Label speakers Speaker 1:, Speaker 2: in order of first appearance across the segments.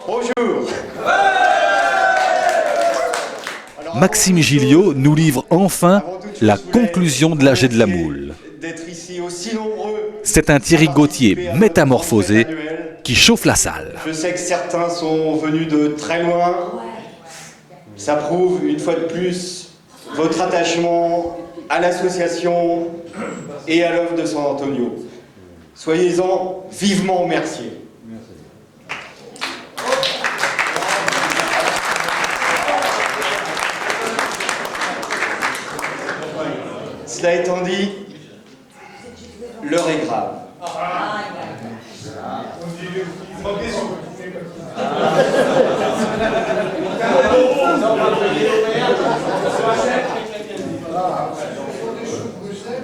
Speaker 1: Bonjour.
Speaker 2: Maxime Gilliot nous livre enfin la conclusion de l'AG de la Moule. C'est un Thierry Gauthier métamorphosé qui chauffe la salle.
Speaker 1: Je sais que certains sont venus de très loin. Ça prouve une fois de plus votre attachement à l'association et à l'œuvre de San Antonio. Soyez-en vivement remerciés. Cela étant dit, l'heure est grave.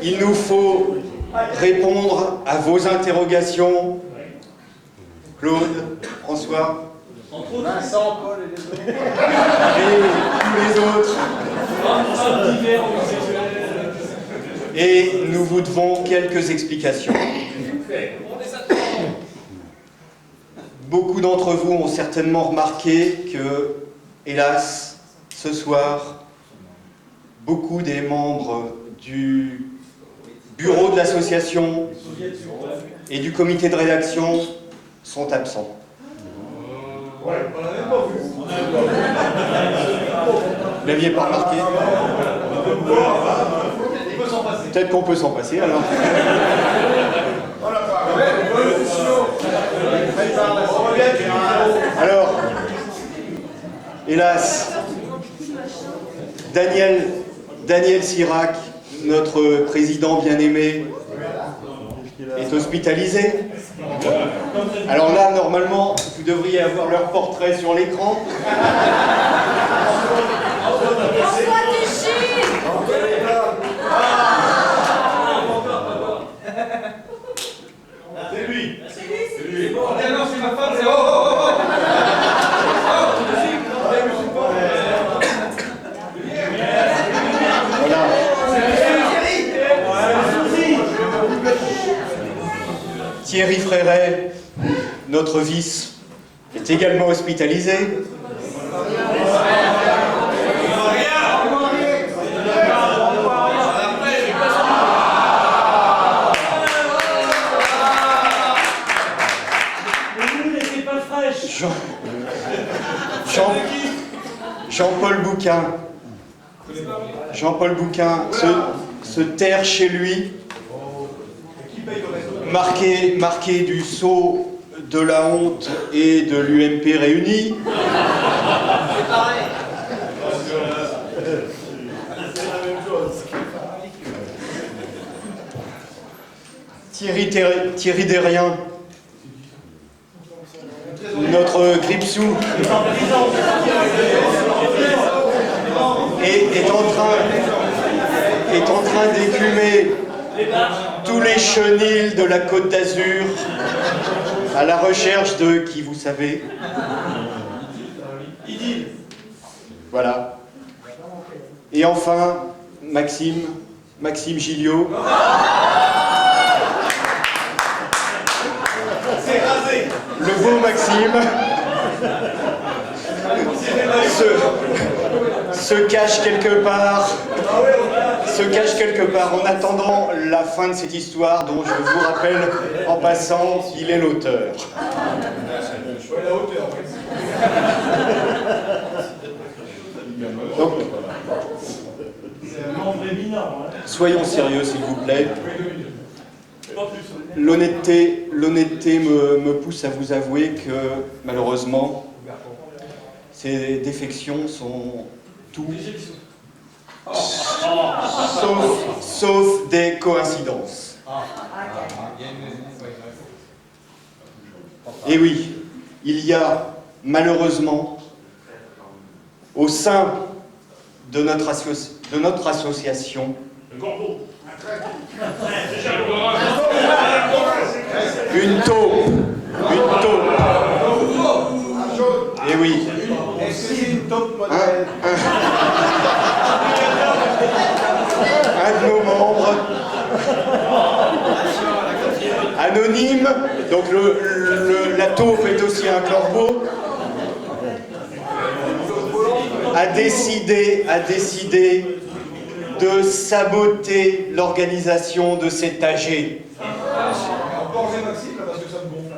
Speaker 1: Il nous faut répondre à vos interrogations. Claude, François,
Speaker 3: Vincent, Paul et les autres.
Speaker 1: Et tous les autres. Et nous vous devons quelques explications. Beaucoup d'entre vous ont certainement remarqué que, hélas, ce soir, beaucoup des membres du bureau de l'association et du comité de rédaction sont absents.
Speaker 3: Ouais, on l'avait pas vu.
Speaker 1: Vous l'aviez pas remarqué? Peut-être qu'on peut s'en passer alors. Alors, hélas, Daniel Sirac, notre président bien-aimé, est hospitalisé. Alors là, normalement, vous devriez avoir leur portrait sur l'écran.
Speaker 3: C'est lui.
Speaker 4: C'est lui.
Speaker 3: Non, c'est ma femme, c'est
Speaker 1: Voilà. Thierry Fréret, notre vice, est également hospitalisé. Jean-Paul Bouquin se terre chez lui, marqué du sceau de la honte et de l'UMP réunis. Thierry Derrien, notre Gripsou, est en train d'écumer tous les chenils de la Côte d'Azur à la recherche de qui vous savez. Voilà. Et enfin, Maxime Gilliot. Le beau Maxime se cache quelque part en attendant la fin de cette histoire dont je vous rappelle en passant, il est l'auteur. Donc, soyons sérieux s'il vous plaît. L'honnêteté me pousse à vous avouer que malheureusement ces défections sont tout sauf des coïncidences. Et oui, il y a malheureusement au sein de notre association une taupe. Et oui. Un de nos membres anonyme, donc la taupe est aussi un corbeau, a décidé de saboter l'organisation de cet AG.
Speaker 3: Encore j'ai Maxime là parce que ça me gonfle.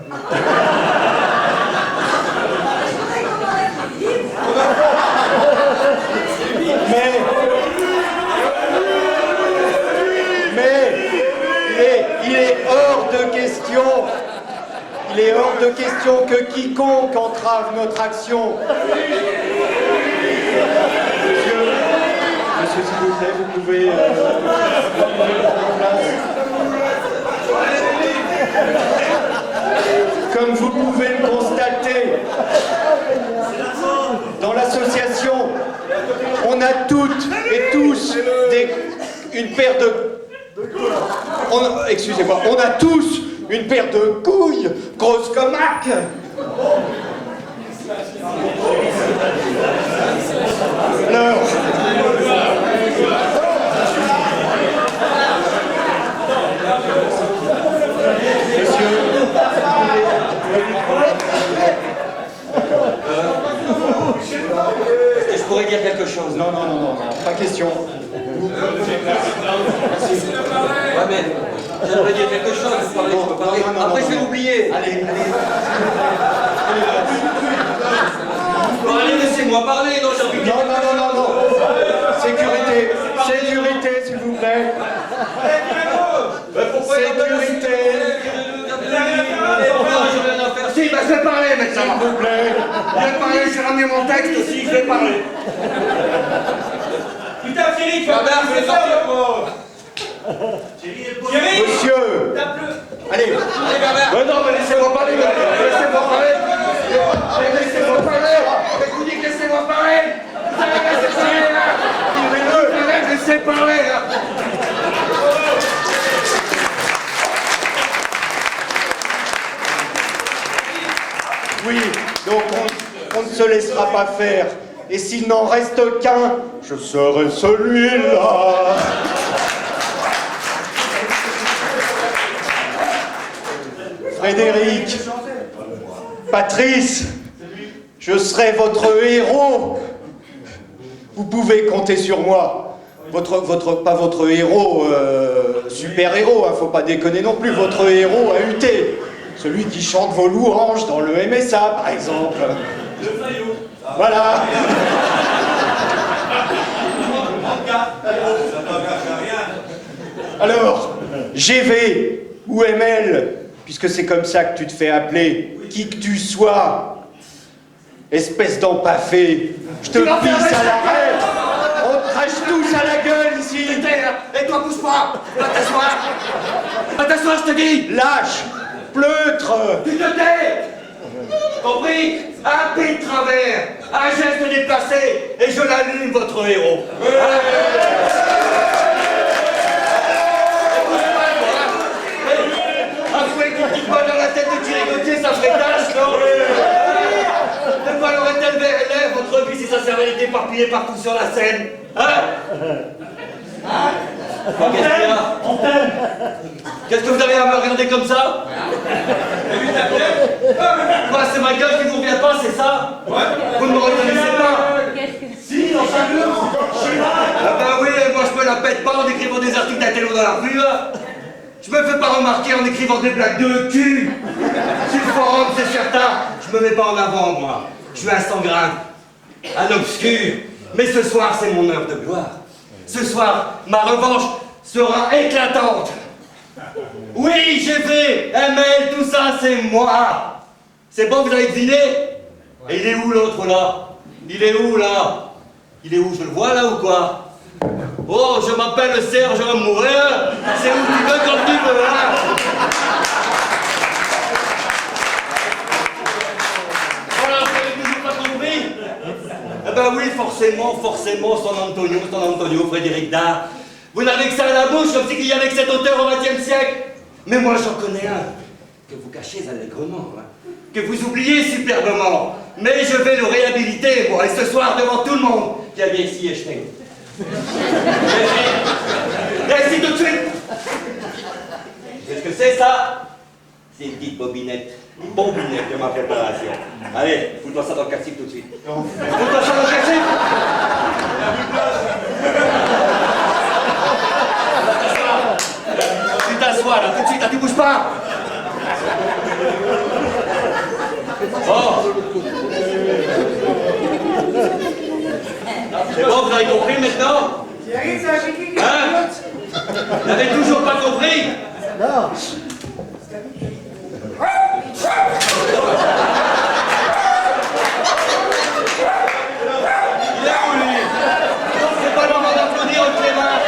Speaker 1: Mais il est hors de question que quiconque entrave notre action. Monsieur, s'il vous plaît, vous pouvez prendre place. Comme vous pouvez le constater, dans l'association, on a toutes et tous une paire de... Excusez-moi, on a tous une paire de couilles grosses comme Mac. Alors... Monsieur,
Speaker 4: est-ce que je pourrais dire quelque chose?
Speaker 1: non, pas question.
Speaker 4: Ouais, mais j'aimerais dire quelque chose, vous parlez, je peux parler. Après, je vais oublier.
Speaker 1: Allez.
Speaker 4: Allez, laissez-moi parler, non, j'ai envie de dire.
Speaker 1: Non. Sécurité, s'il vous plaît. Sécurité.
Speaker 4: Si, bah je vais parler maintenant.
Speaker 1: S'il vous plaît.
Speaker 4: Je vais parler, j'ai ramené mon texte aussi, je vais parler.
Speaker 3: Putain, Thierry, tu vas bien faire ça, quoi. Thierry,
Speaker 1: Monsieur. Allez.
Speaker 4: Mais non, mais laissez-moi parler. Laissez-moi parler. Laissez-moi parler. Je vous dis que laissez-moi parler. Vous allez laisser parler, là. Laissez parler, là.
Speaker 1: Oui, donc on ne se laissera pas faire. Et s'il n'en reste qu'un, je serai celui-là. Frédéric, Patrice, je serai votre héros. Vous pouvez compter sur moi. Pas votre héros, super-héros, hein, faut pas déconner non plus, votre héros à UT. Celui qui chante vos louanges dans le MSA, par exemple. Voilà. Alors, GV ou ML, puisque c'est comme ça que tu te fais appeler, qui que tu sois, espèce d'empaffé, je te pisse à l'arrêt. On te crache tous à la gueule ici.
Speaker 4: Et toi, pousse pas. Va t'asseoir. Va t'asseoir, je te dis.
Speaker 1: Lâche, pleutre.
Speaker 4: Tu te tais. Compris? Un pied de travers, un geste déplacé, et je l'allume, votre héros. Avouez qu'une petite balle dans la tête de Thierry Gauthier, ça ferait tâche, non? De quoi l'aurait-elle l'air, votre vie, si ça servait d'être éparpillé partout sur la scène? Hein? Qu'est-ce qu'il y a? Qu'est-ce que vous avez à me regarder comme ça? Quoi, c'est ma gueule qui vous revient pas, c'est ça? Vous ne me reconnaissez pas? Si, dans sa gueule. Ah bah oui, moi je me la pète pas en écrivant des articles d'intello dans la rue, là. Je me fais pas remarquer en écrivant des blagues de cul. Sur le forum, c'est certain, je me mets pas en avant, moi. Je suis un sanguin, un obscur. Mais ce soir, c'est mon heure de gloire. Ce soir, ma revanche sera éclatante. Oui, j'ai fait ML, tout ça, c'est moi. C'est bon, vous avez deviné? Et il est où l'autre là? Il est où là? Il est où? Je le vois là ou quoi? Oh, je m'appelle Serge Mourin. C'est où tu veux quand tu veux, hein? Voilà, vous avez toujours pas compris? Eh ben oui, forcément, San Antonio, Frédéric Dard. Vous n'avez que ça à la bouche, comme s'il y avait que cet auteur au XXe siècle. Mais moi, j'en connais un, que vous cachez allègrement, hein, que vous oubliez superbement. Mais je vais le réhabiliter, moi, et ce soir, devant tout le monde. Viens ici, Einstein. Ici tout de suite. Qu'est-ce que c'est, ça? C'est une petite bobinette de ma préparation. Allez, fous-toi ça dans le casting tout de suite. Fous-toi ça dans le casting. Tu t'assois là, tout de suite, là, tu bouges pas. Bon. C'est bon, vous avez compris maintenant? Hein? Vous n'avez toujours pas compris?
Speaker 5: Non.
Speaker 4: Il est où lui? C'est pas le moment d'applaudir entre les mains.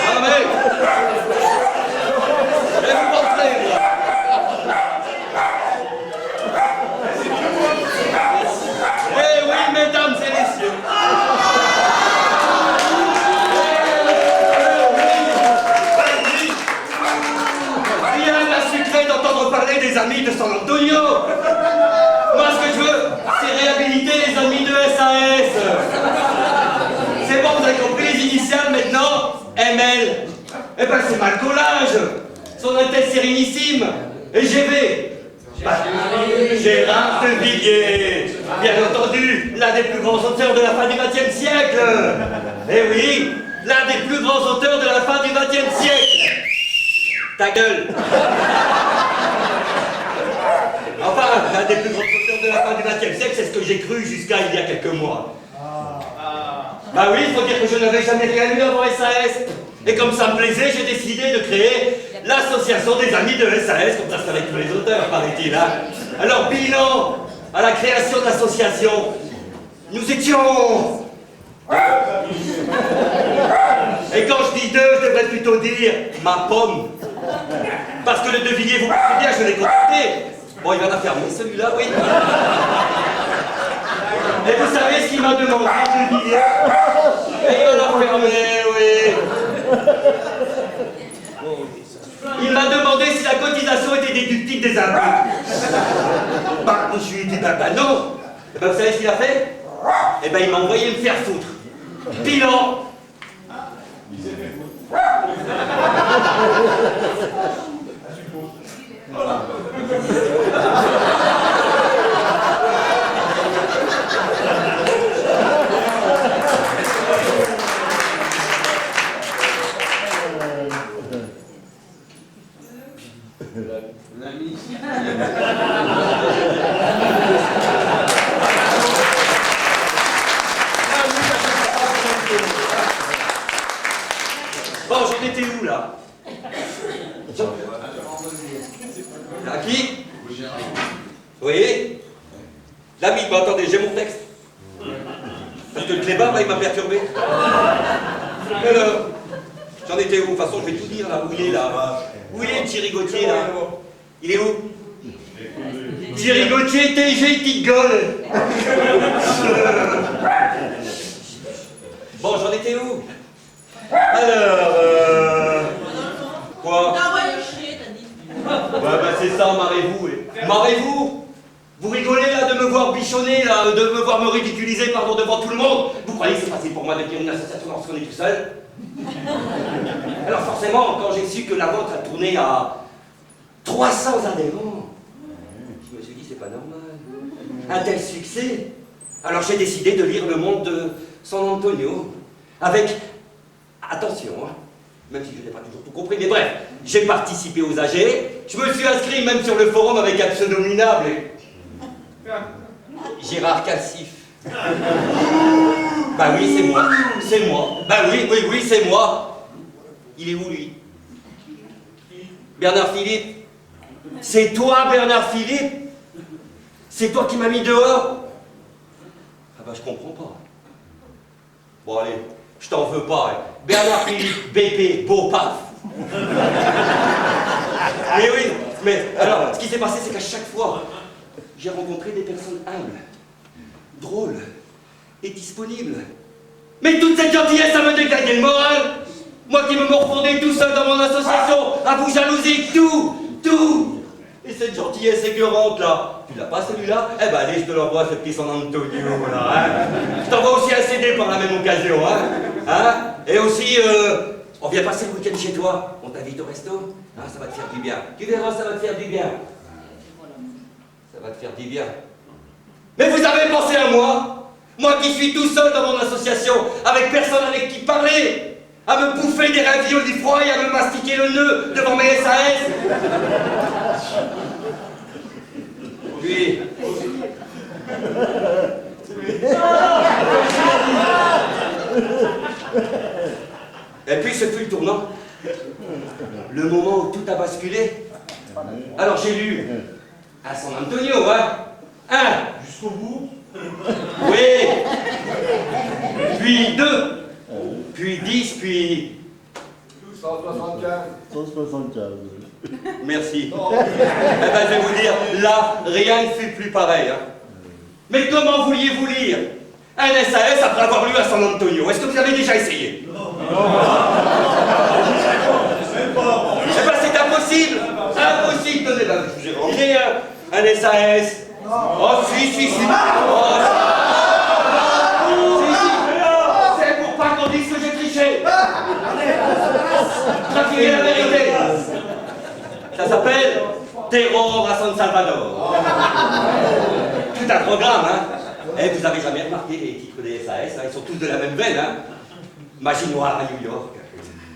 Speaker 4: Ah mais... Je vais vous montrer, moi. Eh oui, mesdames et messieurs. Rien n'a sucré d'entendre parler des amis de San Antonio. Moi, ce que je veux, c'est réhabiliter les amis de SAS. C'est bon, vous avez compris les initiales maintenant? ML. Eh ben, c'est mal collage. Son Altesse Sérénissime. Et GB. Bah, Gérard de Villiers. Bien entendu, l'un des plus grands auteurs de la fin du XXe siècle. Eh oui, l'un des plus grands auteurs de la fin du XXe siècle. Ta gueule. Enfin, l'un des plus grands auteurs de la fin du XXe siècle, c'est ce que j'ai cru jusqu'à il y a quelques mois. Bah oui, il faut dire que je n'avais jamais rien lu avant SAS. Et comme ça me plaisait, j'ai décidé de créer l'association des amis de SAS, comme ça c'est avec tous les auteurs, paraît-il. Hein. Alors, bilan à la création de l'association. Nous étions... Et quand je dis deux, je devrais plutôt dire ma pomme. Parce que le De Villiers, vous pensez bien, je l'ai contacté. Bon, il va la fermer, celui-là, oui. Et vous savez ce qu'il m'a demandé, De Villiers? Et il va la fermer, oui. Il m'a demandé si la cotisation était déductible des impôts. Bah, je lui ai dit, bah non. Et bah, vous savez ce qu'il a fait? Eh ben, il m'a envoyé me faire foutre. Bilan. Bon, j'en étais où là? À qui? Oui? L'ami, bon attendez, j'ai mon texte. Parce que le clébard, là, il m'a perturbé. Alors, j'en étais où? De toute façon, je vais tout dire là, où il est là. Où il est, Thierry Gauthier là? Il est où? Thierry Gauthier, TG, petite gueule. Bon, j'en étais où? Alors, quoi?
Speaker 6: T'as envoyé chier, t'as dit.
Speaker 4: Ouais, bah c'est ça, marrez-vous. Marrez-vous? Vous rigolez là de me voir bichonner, là, de me voir me ridiculiser, pardon, devant tout le monde? Vous croyez que c'est facile pour moi de dire une association lorsqu'on est tout seul? Alors forcément, quand j'ai su que la vôtre a tourné à 300 adhérents, je me suis dit, c'est pas normal. Un tel succès. Alors j'ai décidé de lire Le Monde de San Antonio, avec... Attention, hein, même si je n'ai pas toujours tout compris, mais bref, j'ai participé aux AG, je me suis inscrit même sur le forum avec un pseudo minable. Gérard Calcif. Bah oui, c'est moi, c'est moi. Bah oui, c'est moi. Il est où, lui? Bernard Philippe. C'est toi, Bernard Philippe? C'est toi qui m'as mis dehors? Ah bah je comprends pas. Bon allez, je t'en veux pas. Hein. Bernard Philippe, BP, beau paf. Mais oui, mais alors, ce qui s'est passé, c'est qu'à chaque fois, j'ai rencontré des personnes humbles, drôles et disponibles. Mais toute cette gentillesse, ça me dégradait le moral. Moi qui me morfondais tout seul dans mon association, à vous jalouser, tout. Et cette gentillesse écœurante là, tu l'as pas celui-là? Eh ben allez, je te l'envoie ce petit San Antonio là, hein. Je t'envoie aussi un CD par la même occasion, hein. Et aussi, on vient passer le week-end chez toi, on t'invite au resto, hein, ça va te faire du bien. Tu verras, ça va te faire du bien. Ça va te faire du bien. Mais vous avez pensé à moi Moi qui suis tout seul dans mon association, avec personne avec qui parler, à me bouffer des raviolis froids et à me mastiquer le nœud devant mes SAS. Puis... Et puis ce fut le tournant. Le moment où tout a basculé. Alors j'ai lu à San Antonio, hein.
Speaker 3: Jusqu'au bout.
Speaker 4: Oui. Puis 2. Puis 10, puis...
Speaker 3: 175.
Speaker 5: 175.
Speaker 4: Merci. Eh ben, je vais vous dire, là, rien ne fut plus pareil. Hein. Mais comment vouliez-vous lire un SAS après avoir lu à San Antonio? Est-ce que vous avez déjà essayé? Eh ben, c'est impossible. Impossible. Tenez, là, je vous ai rendu un SAS. Oh, si. Oh, c'est pour pas qu'on dise que j'ai triché. Trafiquer la vérité. Ça s'appelle Terror à San Salvador. Tout un programme, hein. Et vous avez jamais remarqué les titres des SAS, hein, ils sont tous de la même veine, hein. Magie noire à New York,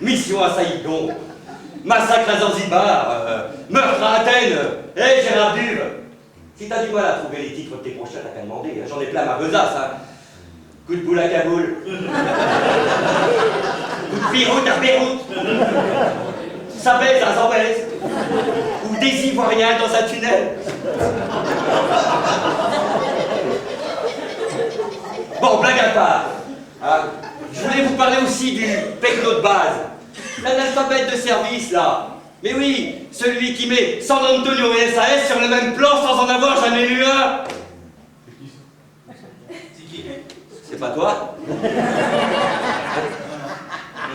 Speaker 4: mission à Saïgon, massacre à Zanzibar, meurtre à Athènes, et Gérard Duve. Si t'as du mal à trouver les titres de tes prochains, t'as qu'à demander, hein. J'en ai plein ma besace, hein. Coup de boule à Kaboul. Coup de Beyrouth à Beyrouth. Ça baise à Zambèze. Ou des Ivoiriens dans un tunnel. Bon, blague à part. Hein, je voulais vous parler aussi du pecno de base. L'analphabète de service, là. Mais oui, celui qui met San Antonio et SAS sur le même plan sans en avoir jamais lu un. C'est pas toi?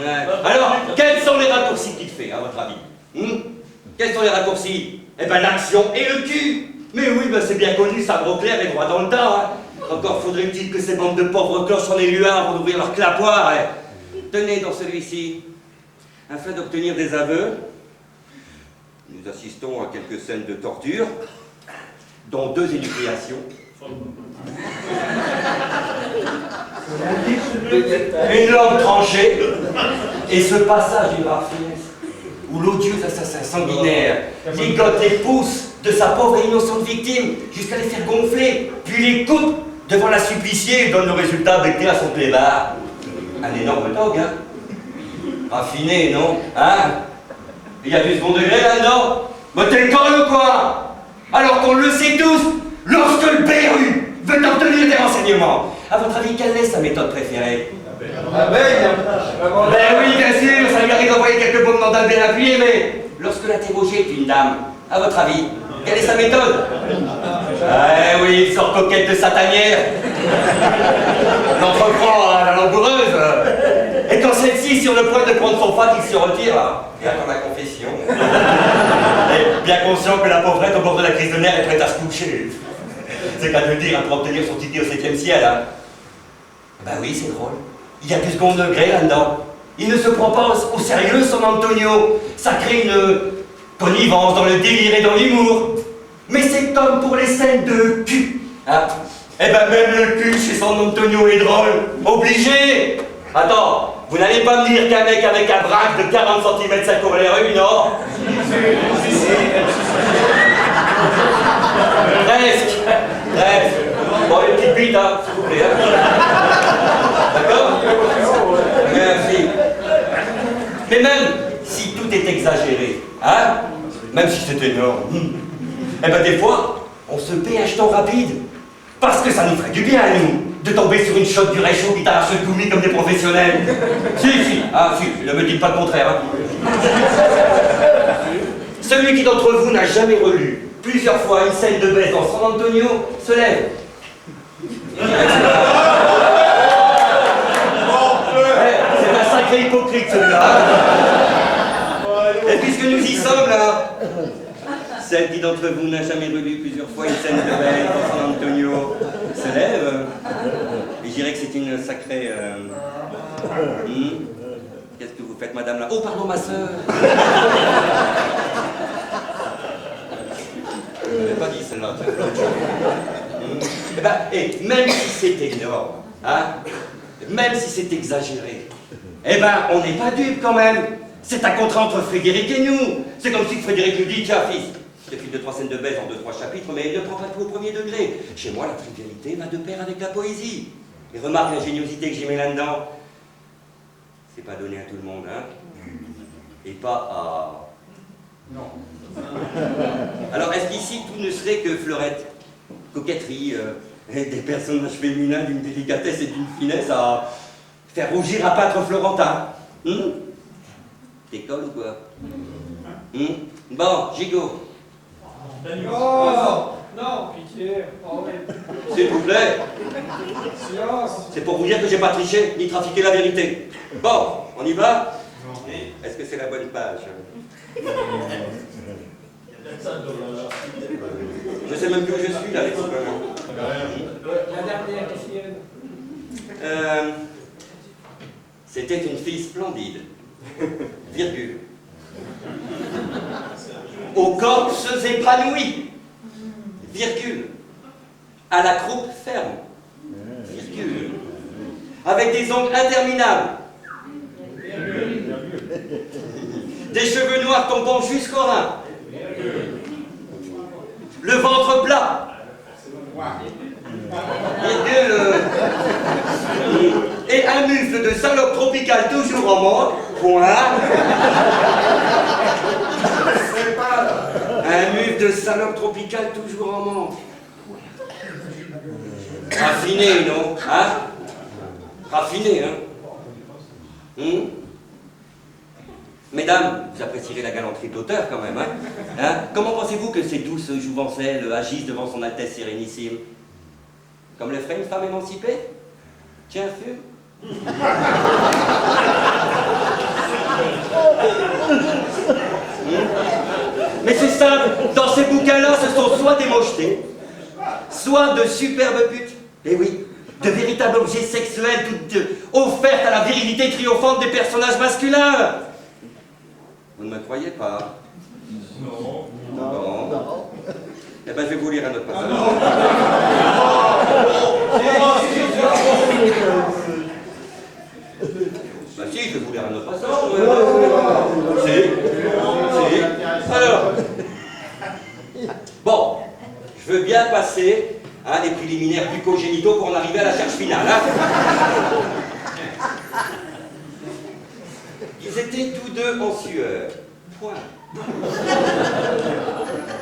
Speaker 4: Ouais. Alors, quels sont les raccourcis qu'il fait, à votre avis? Quels sont les raccourcis? Eh ben, l'action et le cul. Mais oui, ben, c'est bien connu, ça gros clair et droit dans le tas. Hein. Encore faudrait-il que ces bandes de pauvres cloches en aient lu un avant d'ouvrir leur clapoir. Hein. Tenez, dans celui-ci, afin d'obtenir des aveux, nous assistons à quelques scènes de torture, dont 2 énucléations. Une langue tranchée, et ce passage du rare finesse, où l'odieux assassin sanguinaire ligote les pouces de sa pauvre et innocente victime jusqu'à les faire gonfler, puis les coupe devant la suppliciée et donne le résultat becté à son clébard. Un énorme dog, hein? Raffiné, non? Hein? Il y a du second degré là-dedans? Mais t'es conne ou quoi? Alors qu'on le sait tous, lorsque le BRU veut obtenir des renseignements, à votre avis, quelle est sa méthode préférée? Ben oui, bien sûr, ça lui arrive d'envoyer quelques baumes dans bien appuyé, mais lorsque l'interrogé est une dame, à votre avis, quelle est sa méthode? Eh oui, il sort coquette de sa tanière. L'entreprend à la langoureuse. Et quand celle-ci est sur le point de prendre son fat, il se retire et attend la confession. Et bien conscient que la pauvrette au bord de la crise de nerfs est prête à se coucher. C'est qu'à le dire pour obtenir son ticket au 7e ciel, hein. Ben oui, c'est drôle. Il y a du second degré là-dedans. Il ne se prend pas au sérieux, son Antonio. Ça crée une connivence dans le délire et dans l'humour. Mais c'est comme pour les scènes de cul. Hein? Eh ben même le cul chez son Antonio est drôle. Obligé. Attends, vous n'allez pas me dire qu'un mec avec un braque de 40 cm ça court les rues, non? Presque. Bon, une petite bite, hein, s'il vous plaît. Hein. D'accord? Merci. Mais même si tout est exagéré, hein? Même si c'est énorme, eh ben des fois, on se paie un jeton rapide. Parce que ça nous ferait du bien à nous, de tomber sur une shot du réchaud qui t'arrache le coumis comme des professionnels. Si, ne me dites pas le contraire. Hein. Celui qui d'entre vous n'a jamais relu plusieurs fois une scène de baisse dans San Antonio se lève. C'est un sacré hypocrite celui-là. Et puisque nous y sommes là, celle qui d'entre vous n'a jamais relu plusieurs fois une scène de baisse dans San Antonio se lève. Et je dirais que c'est une sacrée... Qu'est-ce que vous faites, madame là? Oh, pardon, ma sœur. Je n'avais pas dit celle-là. Eh ben, et même si c'est énorme, Hein? Même si c'est exagéré. Eh ben, on n'est pas dupes quand même. C'est un contrat entre Frédéric et nous. C'est comme si Frédéric nous dit, tiens fils, je te file 2-3 scènes de baise en 2-3 chapitres, mais ne prends pas tout au premier degré. Chez moi, la trivialité va de pair avec la poésie. Et remarque l'ingéniosité que j'y mets là-dedans. C'est pas donné à tout le monde, hein? Et pas à...
Speaker 3: Non.
Speaker 4: Alors, est-ce qu'ici, tout ne serait que fleurette, coquetterie, des personnages féminins d'une délicatesse et d'une finesse à faire rougir un pâtre florentin? T'écoles ou quoi? Bon, gigot.
Speaker 3: Oh, non, pitié. Oh, oui.
Speaker 4: S'il vous plaît.
Speaker 3: Silence.
Speaker 4: C'est pour vous dire que j'ai pas triché, ni trafiqué la vérité. Bon, on y va? Est-ce que c'est la bonne page? Je sais même plus où je suis, là, les copains.
Speaker 3: La dernière, Étienne.
Speaker 4: C'était une fille splendide. Virgule. Aux corpses épanouies. Virgule. À la croupe ferme. Virgule. Avec des ongles interminables. Des cheveux noirs tombant jusqu'au rein. Le ventre plat. Virgule. Et un mufle de salope tropicale toujours en mode. Point. Un mufle de salope tropicale toujours en manque. Raffiné, non? Hein? Raffiné, hein? Mesdames, vous apprécierez la galanterie de l'auteur quand même, hein? Comment pensez-vous que ces douces jouvencelles agissent devant son Altesse Sérénissime? Comme le ferait une femme émancipée? Tiens, fume. Mais c'est simple, dans ces bouquins-là, ce sont soit des mochetés, soit de superbes putes. Eh oui, de véritables objets sexuels toutes offertes à la virilité triomphante des personnages masculins. Vous ne me croyez pas?
Speaker 3: Non.
Speaker 4: Non. Eh ben, je vais vous lire un autre passage. Bah si, je vais vous lire un autre passage. Si. Alors. Bon, je veux bien passer les préliminaires bucco-génitaux pour en arriver à la charge finale. Ils étaient tous deux en sueur. Point.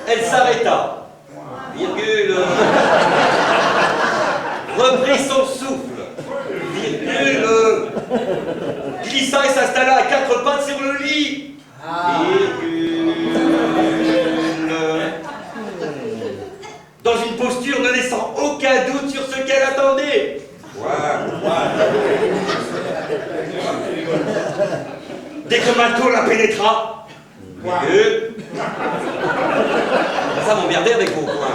Speaker 4: Elle s'arrêta. Virgule. Reprit son souffle. Virgule. Glissa et s'installa à 4 pattes sur le lit. Virgule. Dans une posture ne laissant aucun doute sur ce qu'elle attendait. Dès que Malco la pénétra, virgule. Ça m'emmerdait avec vous, quoi.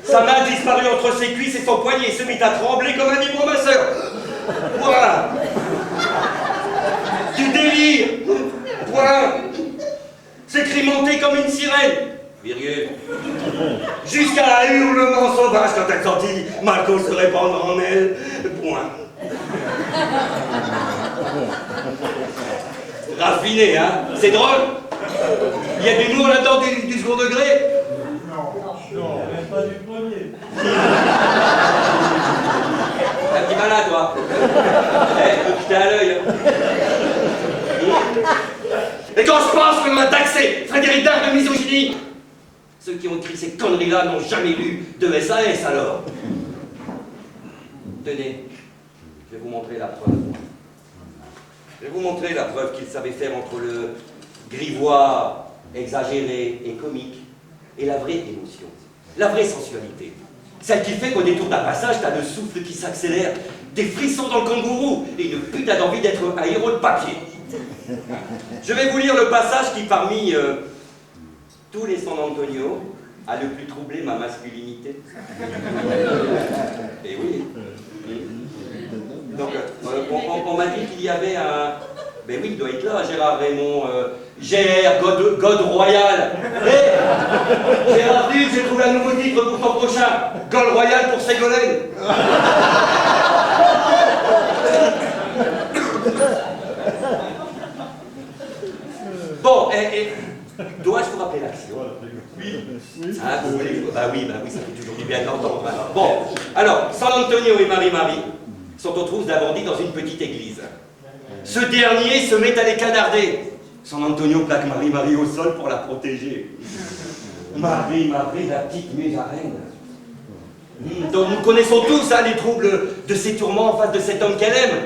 Speaker 4: Sa main disparut entre ses cuisses et son poignet se mit à trembler comme un vibromasseur. Point. Du délire. Point. Ses cris montaient comme une sirène. Virgule. Jusqu'à un hurlement sauvage quand elle sentit Malco se répandre en elle. Point. Raffiné, hein? C'est drôle? Il y a de l'humour là-dedans du second degré?
Speaker 3: Non, même pas du premier.
Speaker 4: Un petit malin, toi. Faut quitter à l'œil. Et quand je pense qu'on m'a taxé Frédéric Dard de misogynie, ceux qui ont écrit ces conneries-là n'ont jamais lu de SAS alors. Tenez, je vais vous montrer la preuve. Je vais vous montrer la preuve qu'il savait faire entre le grivois exagéré et comique et la vraie émotion, la vraie sensualité. Celle qui fait qu'au détour d'un passage, t'as le souffle qui s'accélère, des frissons dans le kangourou et une putain d'envie d'être un héros de papier. Je vais vous lire le passage qui, parmi tous les San Antonio, a le plus troublé ma masculinité. Et oui. Donc, on m'a dit qu'il y avait un... Ben oui, il doit être là, Gérard Raymond, GR, God Royal. Gérard Duc, j'ai trouvé un nouveau titre pour ton prochain. Gaulle royale pour Ségolène. Bon, dois-je vous rappeler l'action?
Speaker 3: Oui.
Speaker 4: Ah, vous voulez? Bah oui, ça fait toujours du bien d'entendre. Bon, alors, San Antonio et Marie-Marie sont aux trousses d'un bandit dans une petite église. Ce dernier se met à les canarder. San Antonio plaque Marie-Marie au sol pour la protéger. Marie-Marie, la petite musarène. Donc nous connaissons tous les troubles de ces tourments en face de cet homme qu'elle aime.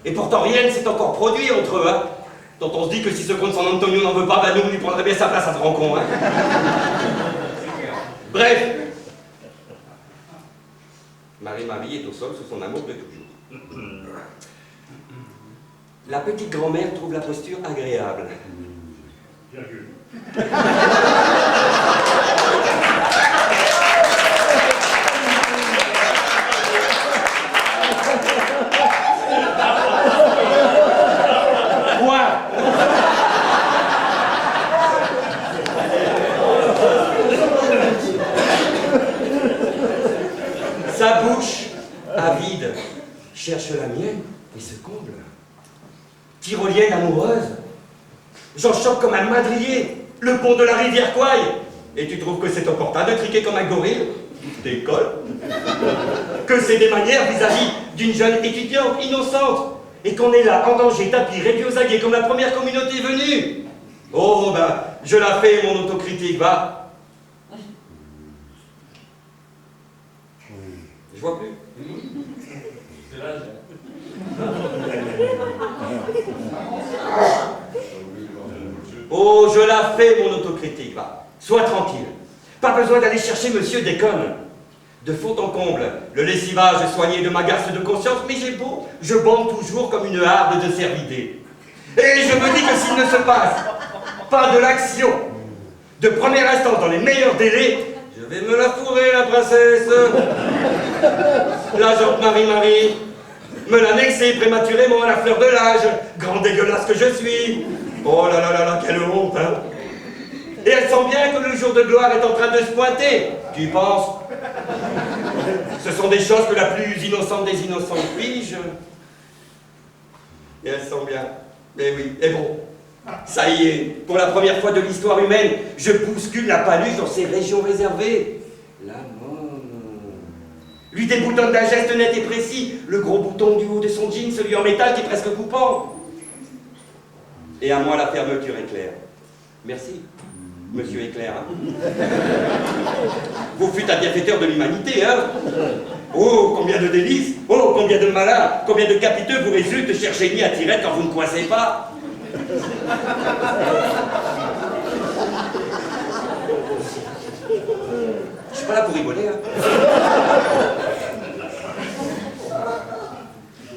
Speaker 4: Et pourtant rien ne s'est encore produit entre eux. Dont on se dit que si ce comte San Antonio n'en veut pas, nous on lui prendrait bien sa place à ce rencontre. Bref. Marie-Marie est au sol sous son amour de toujours. La petite grand-mère trouve la posture agréable. Point. Sa bouche, avide, cherche la mienne et se comble. Tyrolienne amoureuse, j'en chope comme un madrier, le pont de la rivière Kouaï. Et tu trouves que c'est opportun de triquer comme un gorille? T'écoles? Que c'est des manières vis-à-vis d'une jeune étudiante innocente, et qu'on est là, en danger, tapis, réduit aux aguets, comme la première communauté venue. Oh, je la fais, mon autocritique, va. Je vois plus.
Speaker 3: C'est l'âge.
Speaker 4: Oh, je la fais, mon autocritique, va. Sois tranquille. Pas besoin d'aller chercher Monsieur Déconne. De fond en comble, le lessivage soigné de ma garce de conscience, mais j'ai beau, je bande toujours comme une harde de cervidés. Et je me dis que s'il ne se passe pas de l'action, de premier instant dans les meilleurs délais, je vais me la fourrer, la princesse. La jante Marie-Marie, me l'annexer prématurément à la fleur de l'âge, grand dégueulasse que je suis. Oh là là là là, quelle honte, hein. Et elle sent bien que le jour de gloire est en train de se pointer. Tu penses? Ce sont des choses que la plus innocente des innocentes pige. Et elle sent bien. Mais oui, et bon, ça y est, pour la première fois de l'histoire humaine, je bouscule la paluche dans ses régions réservées. La mort. Lui déboutonne d'un geste net et précis le gros bouton du haut de son jean, celui en métal qui est presque coupant. Et à moi la fermeture éclair. Merci, monsieur Éclair. Vous fûtes un bienfaiteur de l'humanité, hein? Oh, combien de délices! Oh, combien de malins! Combien de capiteux vous résulte, cher génie à tirette, quand vous ne coincez pas! Je suis pas là pour rigoler, hein?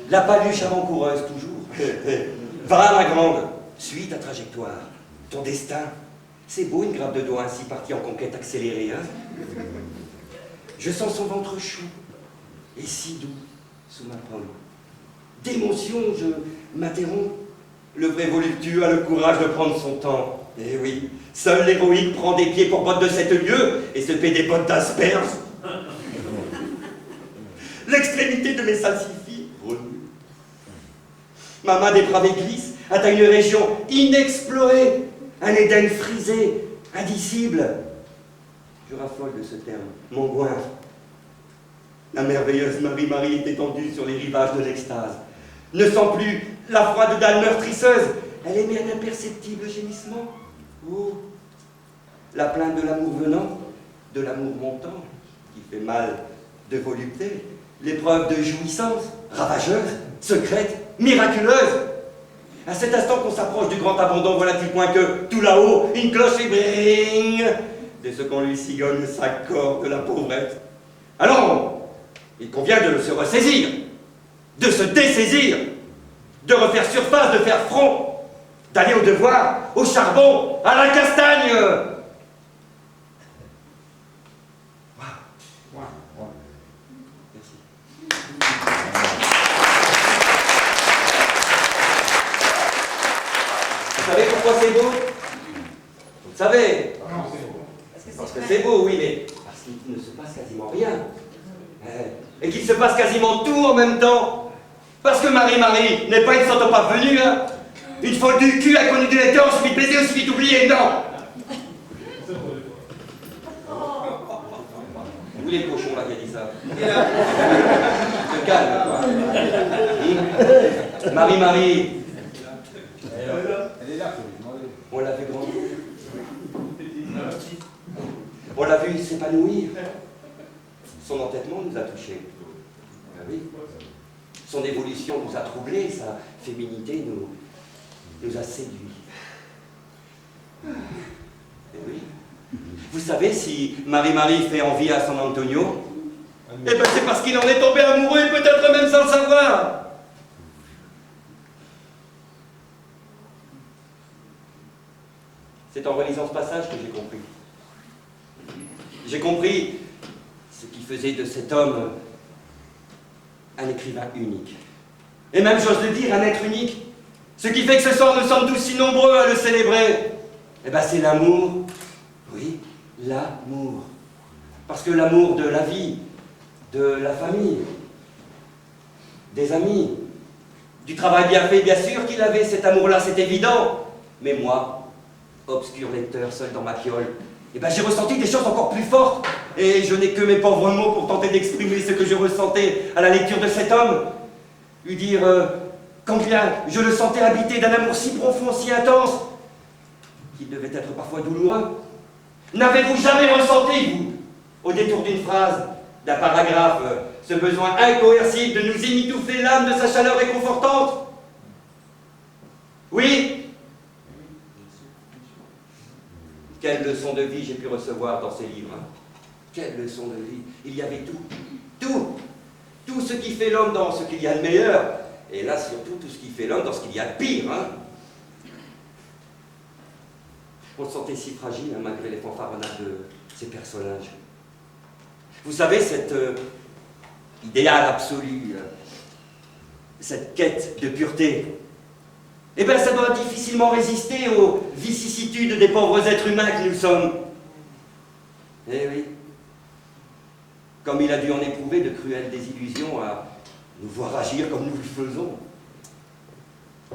Speaker 4: La paluche avant-coureuse, toujours. Va, ma grande, suis ta trajectoire, ton destin. C'est beau une grappe de doigts ainsi partie en conquête accélérée, hein? Je sens son ventre chaud et si doux sous ma paume. D'émotion, je m'interromps. Le vrai voluptueux a le courage de prendre son temps. Eh oui, seul l'héroïque prend des pieds pour bottes de 7 lieues et se paie des bottes d'asperges. L'extrémité de mes salsifis remue. Ma main dépravée glisse, atteint une région inexplorée, un Éden frisé, indicible. Je raffole de ce terme, mon goinfre. La merveilleuse Marie-Marie est étendue sur les rivages de l'extase. Ne sent plus la froide dalle meurtrisseuse. Elle émet un imperceptible gémissement. Oh, la plainte de l'amour venant, de l'amour montant, qui fait mal de volupté, l'épreuve de jouissance, ravageuse, secrète, miraculeuse. À cet instant qu'on s'approche du grand abandon, voilà-t-il point que, tout là-haut, une cloche bring de ce qu'on lui cigogne sa corde de la pauvrette. Alors, il convient de se ressaisir, de se dessaisir, de refaire surface, de faire front, d'aller au devoir, au charbon, à la castagne. Merci. Vous savez pourquoi c'est beau? Vous savez? Parce que c'est beau, oui, mais parce qu'il ne se passe quasiment rien. Et qu'il se passe quasiment tout en même temps. Parce que Marie-Marie n'est pas une centopave venue, hein. Une folle du cul a connu du lecteur, aussi vite baisé, aussi vite oublié, non. Où est le cochon là qui a dit ça? Se calme, toi. Marie-Marie. On l'a vu grandir. On l'a vu s'épanouir. Son entêtement nous a touchés. Ah oui. Son évolution nous a troublés, sa féminité nous a séduits. Et oui. Vous savez, si Marie-Marie fait envie à San Antonio, eh ben c'est parce qu'il en est tombé amoureux et peut-être même sans le savoir. C'est en relisant ce passage que j'ai compris. J'ai compris ce qui faisait de cet homme un écrivain unique. Et même, j'ose le dire, un être unique. Ce qui fait que ce soir, nous sommes tous si nombreux à le célébrer. Eh bien, c'est l'amour. Oui, l'amour. Parce que l'amour de la vie, de la famille, des amis, du travail bien fait, bien sûr qu'il avait cet amour-là, c'est évident. Mais moi, obscur lecteur, seul dans ma fiole, eh ben, j'ai ressenti des choses encore plus fortes. Et je n'ai que mes pauvres mots pour tenter d'exprimer ce que je ressentais à la lecture de cet homme. Lui dire combien je le sentais habité d'un amour si profond, si intense, qu'il devait être parfois douloureux. N'avez-vous jamais ressenti, vous, au détour d'une phrase, d'un paragraphe, ce besoin incoercible de nous émitouffer l'âme de sa chaleur réconfortante? Oui? Quelle leçon de vie j'ai pu recevoir dans ces livres, hein? Quelle leçon de vie! Il y avait tout ce qui fait l'homme dans ce qu'il y a de meilleur, et là surtout tout ce qui fait l'homme dans ce qu'il y a de pire, hein? On le sentait si fragile, hein, malgré les fanfaronnades de ces personnages. Vous savez, cet idéal absolu, cette quête de pureté, eh bien, ça doit difficilement résister aux vicissitudes des pauvres êtres humains que nous sommes. Eh oui. Comme il a dû en éprouver de cruelles désillusions à nous voir agir comme nous le faisons.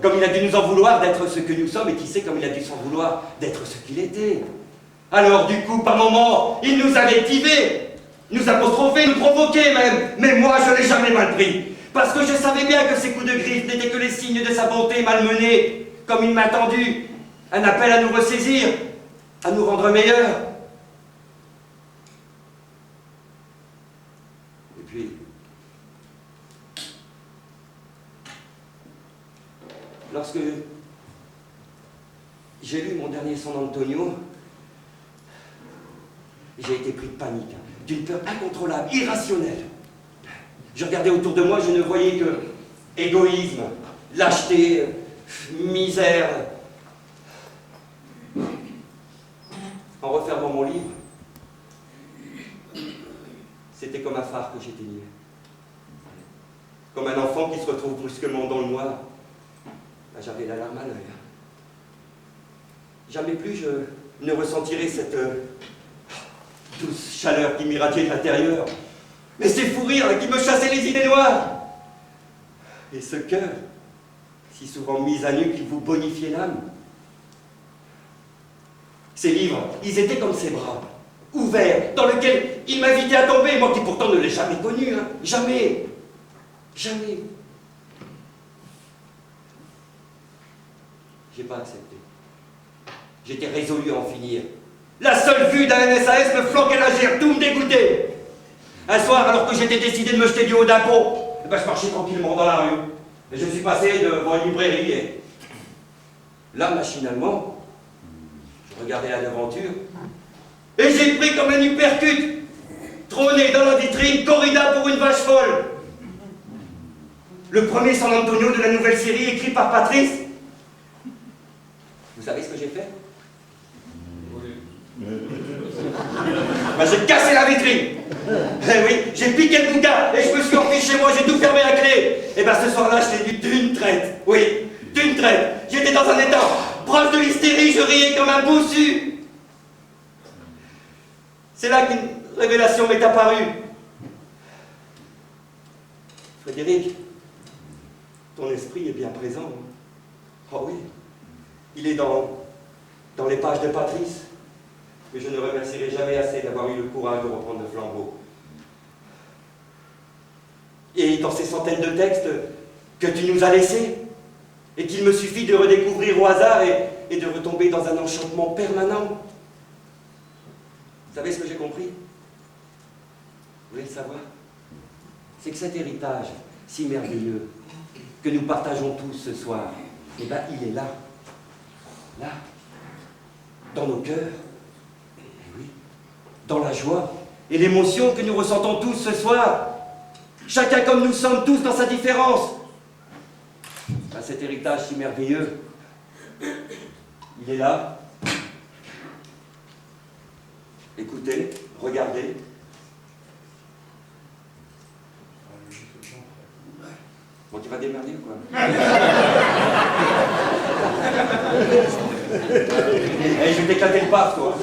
Speaker 4: Comme il a dû nous en vouloir d'être ce que nous sommes, et qui sait comme il a dû s'en vouloir d'être ce qu'il était. Alors, du coup, par moments, il nous invectivait, nous apostrophait, nous provoquait même. Mais moi, je l'ai jamais mal pris. Parce que je savais bien que ces coups de griffe n'étaient que les signes de sa bonté malmenée, comme une main tendue, un appel à nous ressaisir, à nous rendre meilleurs. Et puis, lorsque j'ai lu mon dernier San Antonio, j'ai été pris de panique, d'une peur incontrôlable, irrationnelle. Je regardais autour de moi, je ne voyais que égoïsme, lâcheté, misère. En refermant mon livre, c'était comme un phare que j'éteignais. Comme un enfant qui se retrouve brusquement dans le noir. J'avais la larme à l'œil. Jamais plus je ne ressentirai cette douce chaleur qui m'irradiait de l'intérieur. Mais ces fous rires qui me chassaient les idées noires. Et ce cœur, si souvent mis à nu qu'il vous bonifiait l'âme. Ces livres, ils étaient comme ces bras, ouverts, dans lesquels il m'invitait à tomber, moi qui pourtant ne l'ai jamais connu, hein. Jamais. Jamais. J'ai pas accepté. J'étais résolu à en finir. La seule vue d'un NSAS me flanquait la chair, tout me dégoûtait. Un soir, alors que j'étais décidé de me jeter du haut d'un pont, je marchais tranquillement dans la rue. Et je suis passé devant une librairie et là, machinalement, je regardais la devanture et j'ai pris comme un uppercut, trôné dans la vitrine, corrida pour une vache folle. Le premier San Antonio de la nouvelle série écrit par Patrice. Vous savez ce que j'ai fait? Ben, j'ai cassé la vitrine. Eh oui, j'ai piqué le bouquin et je me suis enfui chez moi, j'ai tout fermé à clé. Et ben ce soir-là, je l'ai lu d'une traite. Oui, d'une traite. J'étais dans un état proche de l'hystérie, je riais comme un bossu. C'est là qu'une révélation m'est apparue. Frédéric, ton esprit est bien présent. Oh oui, il est dans les pages de Patrice, que je ne remercierai jamais assez d'avoir eu le courage de reprendre le flambeau. Et dans ces centaines de textes que tu nous as laissés, et qu'il me suffit de redécouvrir au hasard et de retomber dans un enchantement permanent. Vous savez ce que j'ai compris? Vous voulez le savoir? C'est que cet héritage si merveilleux que nous partageons tous ce soir, eh bien, il est là. Là. Dans nos cœurs. Eh oui. Dans la joie et l'émotion que nous ressentons tous ce soir. Chacun comme nous sommes tous dans sa différence. Ben, cet héritage si merveilleux, il est là. Écoutez, regardez. Bon, tu vas démerder ou quoi? Eh, je vais t'éclater le paf, toi.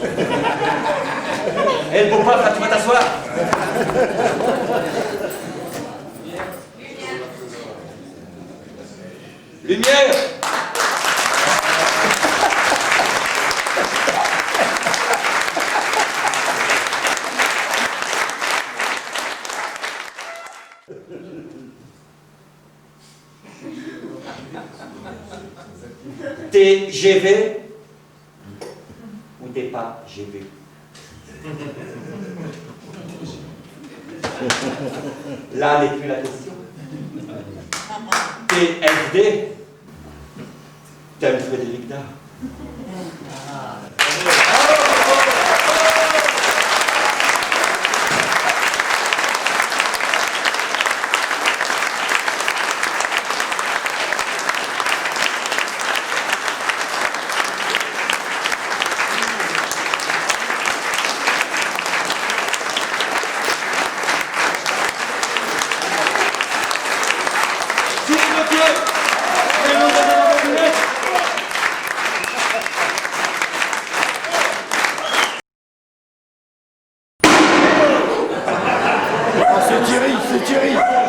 Speaker 4: Eh, le beau paf, là, tu vas t'asseoir. Lumière! T'es GV ou t'es pas GV? Là n'est plus la question. T'es FD? T'aimes Frédéric Dard?
Speaker 5: C'est Thierry, c'est Thierry.